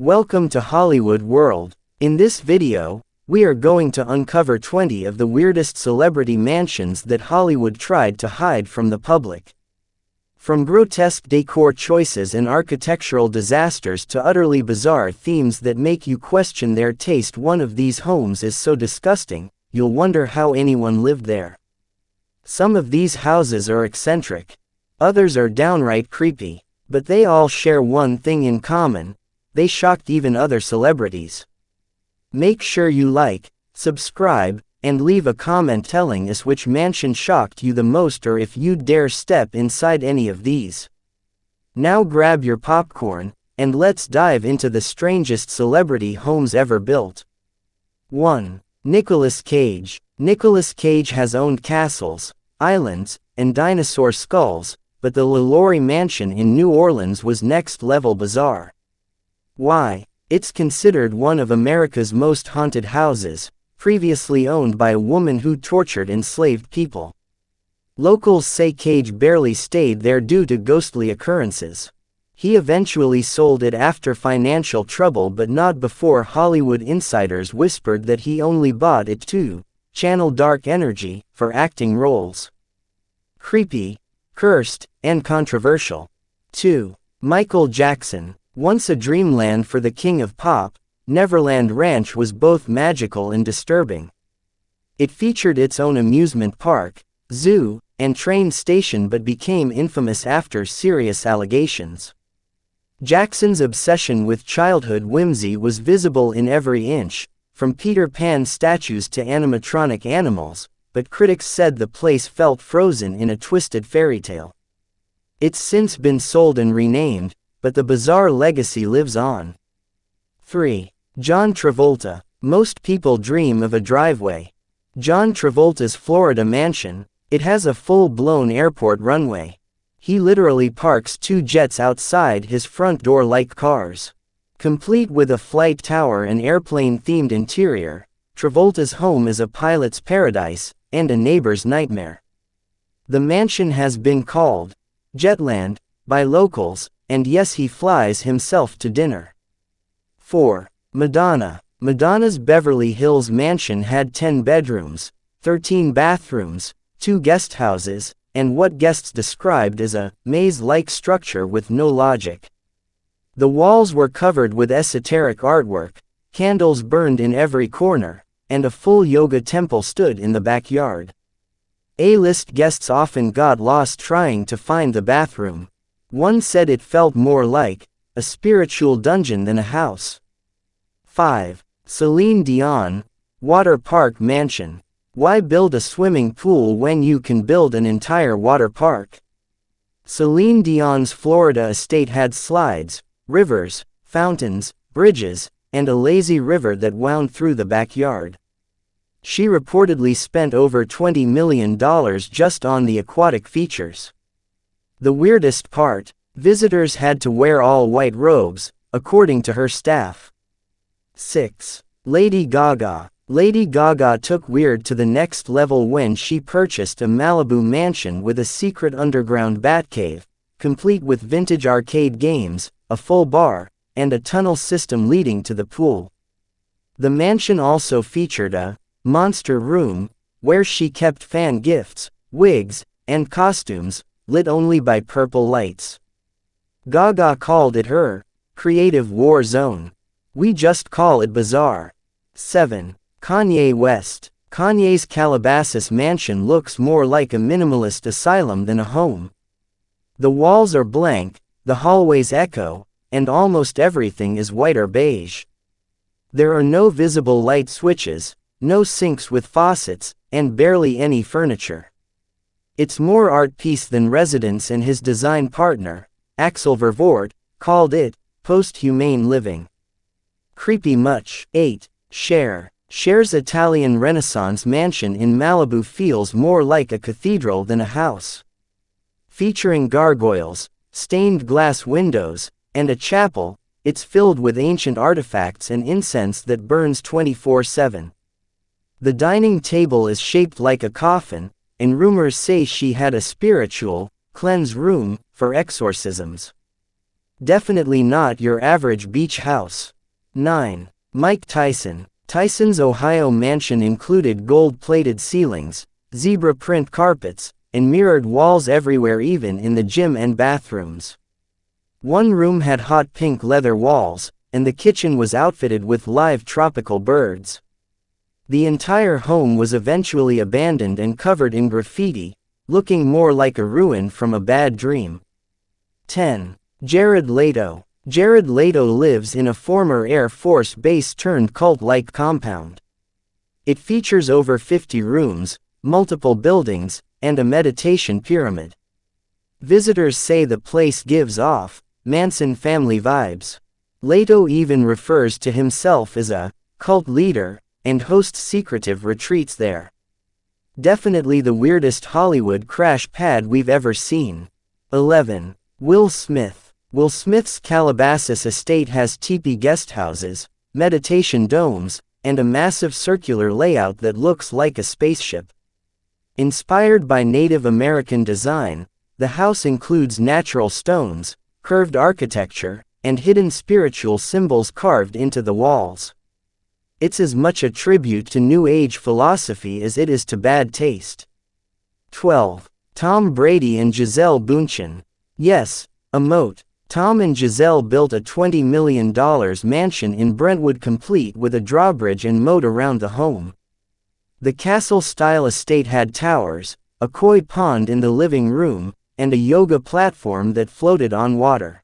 Welcome to Hollywood World. In this video, we are going to uncover 20 of the weirdest celebrity mansions that Hollywood tried to hide from the public. From grotesque decor choices and architectural disasters to utterly bizarre themes that make you question their taste, one of these homes is so disgusting, you'll wonder how anyone lived there. Some of these houses are eccentric. Others are downright creepy. But they all share one thing in common: they shocked even other celebrities. Make sure you like, subscribe, and leave a comment telling us which mansion shocked you the most, or if you'd dare step inside any of these. Now grab your popcorn, and let's dive into the strangest celebrity homes ever built. 1. Nicolas Cage. Nicolas Cage has owned castles, islands, and dinosaur skulls, but the LaLaurie Mansion in New Orleans was next-level bizarre. Why? It's considered one of America's most haunted houses, previously owned by a woman who tortured enslaved people. Locals say Cage barely stayed there due to ghostly occurrences. He eventually sold it after financial trouble, but not before Hollywood insiders whispered that he only bought it to channel dark energy for acting roles. Creepy, cursed, and controversial. 2. Michael Jackson. Once a dreamland for the king of pop, Neverland Ranch was both magical and disturbing. It featured its own amusement park, zoo, and train station, but became infamous after serious allegations. Jackson's obsession with childhood whimsy was visible in every inch, from Peter Pan statues to animatronic animals, but critics said the place felt frozen in a twisted fairy tale. It's since been sold and renamed, but the bizarre legacy lives on. 3. John Travolta. Most people dream of a driveway. John Travolta's Florida mansion, it has a full-blown airport runway. He literally parks 2 jets outside his front door like cars. Complete with a flight tower and airplane-themed interior, Travolta's home is a pilot's paradise and a neighbor's nightmare. The mansion has been called Jetland by locals, and yes, he flies himself to dinner. 4. Madonna. Madonna's Beverly Hills mansion had 10 bedrooms, 13 bathrooms, 2 guest houses, and what guests described as a maze-like structure with no logic. The walls were covered with esoteric artwork, candles burned in every corner, and a full yoga temple stood in the backyard. A-list guests often got lost trying to find the bathroom. One said it felt more like a spiritual dungeon than a house. 5. Celine Dion. Water Park Mansion. Why build a swimming pool when you can build an entire water park? Celine Dion's Florida estate had slides, rivers, fountains, bridges, and a lazy river that wound through the backyard. She reportedly spent over $20 million just on the aquatic features. The weirdest part: visitors had to wear all white robes, according to her staff. 6. Lady Gaga. Lady Gaga took weird to the next level when she purchased a Malibu mansion with a secret underground Batcave, complete with vintage arcade games, a full bar, and a tunnel system leading to the pool. The mansion also featured a monster room, where she kept fan gifts, wigs, and costumes, lit only by purple lights. Gaga called it her creative war zone. We just call it bizarre. 7. Kanye West. Kanye's Calabasas mansion looks more like a minimalist asylum than a home. The walls are blank, the hallways echo, and almost everything is white or beige. There are no visible light switches, no sinks with faucets, and barely any furniture. It's more art piece than residence, and his design partner, Axel Vervoort, called it post-humane living. Creepy much. 8. Cher. Cher's Italian Renaissance mansion in Malibu feels more like a cathedral than a house. Featuring gargoyles, stained glass windows, and a chapel, it's filled with ancient artifacts and incense that burns 24/7. The dining table is shaped like a coffin, and rumors say she had a spiritual cleanse room for exorcisms. Definitely not your average beach house. 9. Mike Tyson. Tyson's Ohio mansion included gold-plated ceilings, zebra print carpets, and mirrored walls everywhere, even in the gym and bathrooms. One room had hot pink leather walls, and the kitchen was outfitted with live tropical birds. The entire home was eventually abandoned and covered in graffiti, looking more like a ruin from a bad dream. 10. Jared Leto. Jared Leto lives in a former Air Force base turned cult-like compound. It features over 50 rooms, multiple buildings, and a meditation pyramid. Visitors say the place gives off Manson family vibes. Leto even refers to himself as a cult leader and hosts secretive retreats there. Definitely the weirdest Hollywood crash pad we've ever seen. 11. Will Smith. Will Smith's Calabasas estate has teepee guesthouses, meditation domes, and a massive circular layout that looks like a spaceship. Inspired by Native American design, the house includes natural stones, curved architecture, and hidden spiritual symbols carved into the walls. It's as much a tribute to New Age philosophy as it is to bad taste. 12. Tom Brady and Gisele Bündchen. Yes, emote. Tom and Gisele built a $20 million mansion in Brentwood complete with a drawbridge and moat around the home. The castle-style estate had towers, a koi pond in the living room, and a yoga platform that floated on water.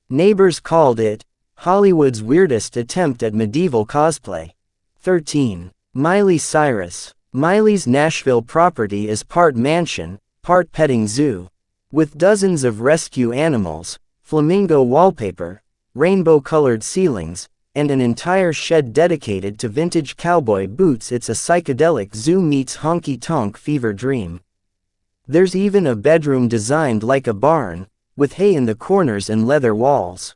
Neighbors called it Hollywood's weirdest attempt at medieval cosplay. 13. Miley Cyrus. Miley's Nashville property is part mansion, part petting zoo. With dozens of rescue animals, flamingo wallpaper, rainbow-colored ceilings, and an entire shed dedicated to vintage cowboy boots, it's a psychedelic zoo meets honky-tonk fever dream. There's even a bedroom designed like a barn, with hay in the corners and leather walls.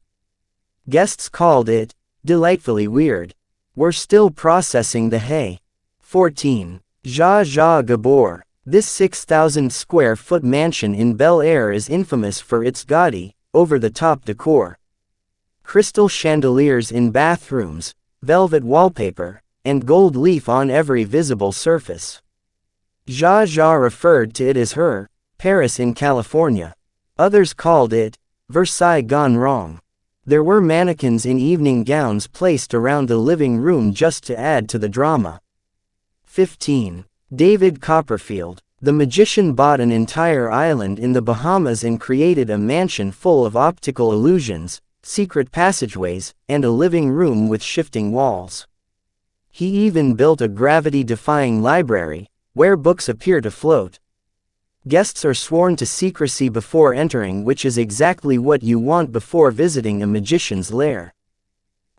Guests called it delightfully weird. We're still processing the hay. 14. Zsa Zsa Gabor. This 6,000 square foot mansion in Bel Air is infamous for its gaudy, over-the-top decor. Crystal chandeliers in bathrooms, velvet wallpaper, and gold leaf on every visible surface. Zsa Zsa referred to it as her Paris in California. Others called it Versailles gone wrong. There were mannequins in evening gowns placed around the living room just to add to the drama. 15. David Copperfield. The magician bought an entire island in the Bahamas and created a mansion full of optical illusions, secret passageways, and a living room with shifting walls. He even built a gravity-defying library, where books appear to float. Guests are sworn to secrecy before entering, which is exactly what you want before visiting a magician's lair.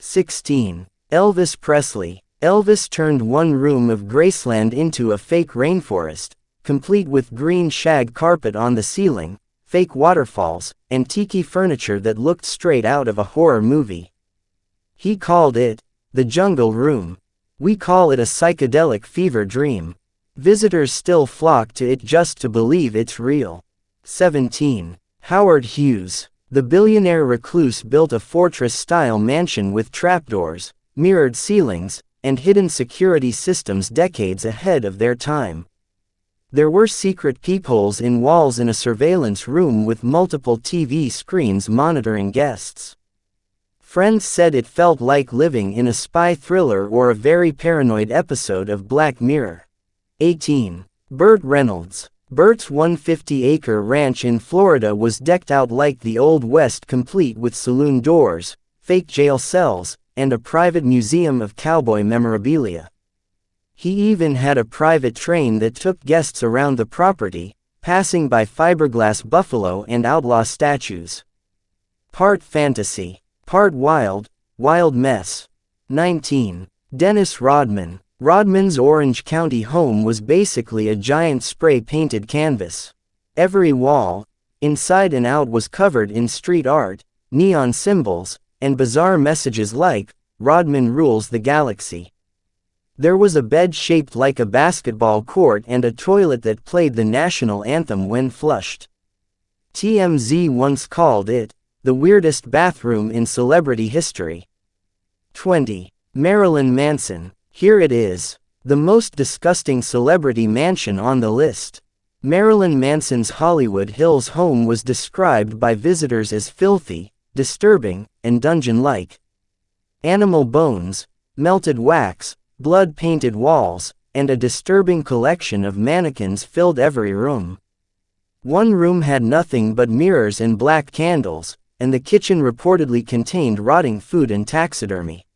16. Elvis Presley. Elvis turned one room of Graceland into a fake rainforest, complete with green shag carpet on the ceiling, fake waterfalls, and tiki furniture that looked straight out of a horror movie. He called it the Jungle Room. We call it a psychedelic fever dream. Visitors still flock to it just to believe it's real. 17. Howard Hughes. The billionaire recluse built a fortress-style mansion with trapdoors, mirrored ceilings, and hidden security systems decades ahead of their time. There were secret peepholes in walls in a surveillance room with multiple TV screens monitoring guests. Friends said it felt like living in a spy thriller or a very paranoid episode of Black Mirror. 18. Burt Reynolds. Burt's 150-acre ranch in Florida was decked out like the Old West, complete with saloon doors, fake jail cells, and a private museum of cowboy memorabilia. He even had a private train that took guests around the property, passing by fiberglass buffalo and outlaw statues. Part fantasy, part wild, wild mess. 19. Dennis Rodman. Rodman's Orange County home was basically a giant spray-painted canvas. Every wall, inside and out, was covered in street art, neon symbols, and bizarre messages like, "Rodman rules the galaxy." There was a bed shaped like a basketball court and a toilet that played the national anthem when flushed. TMZ once called it the weirdest bathroom in celebrity history. 20. Marilyn Manson. Here it is. The most disgusting celebrity mansion on the list. Marilyn Manson's Hollywood Hills home was described by visitors as filthy, disturbing, and dungeon-like. Animal bones, melted wax, blood-painted walls, and a disturbing collection of mannequins filled every room. One room had nothing but mirrors and black candles, and the kitchen reportedly contained rotting food and taxidermy.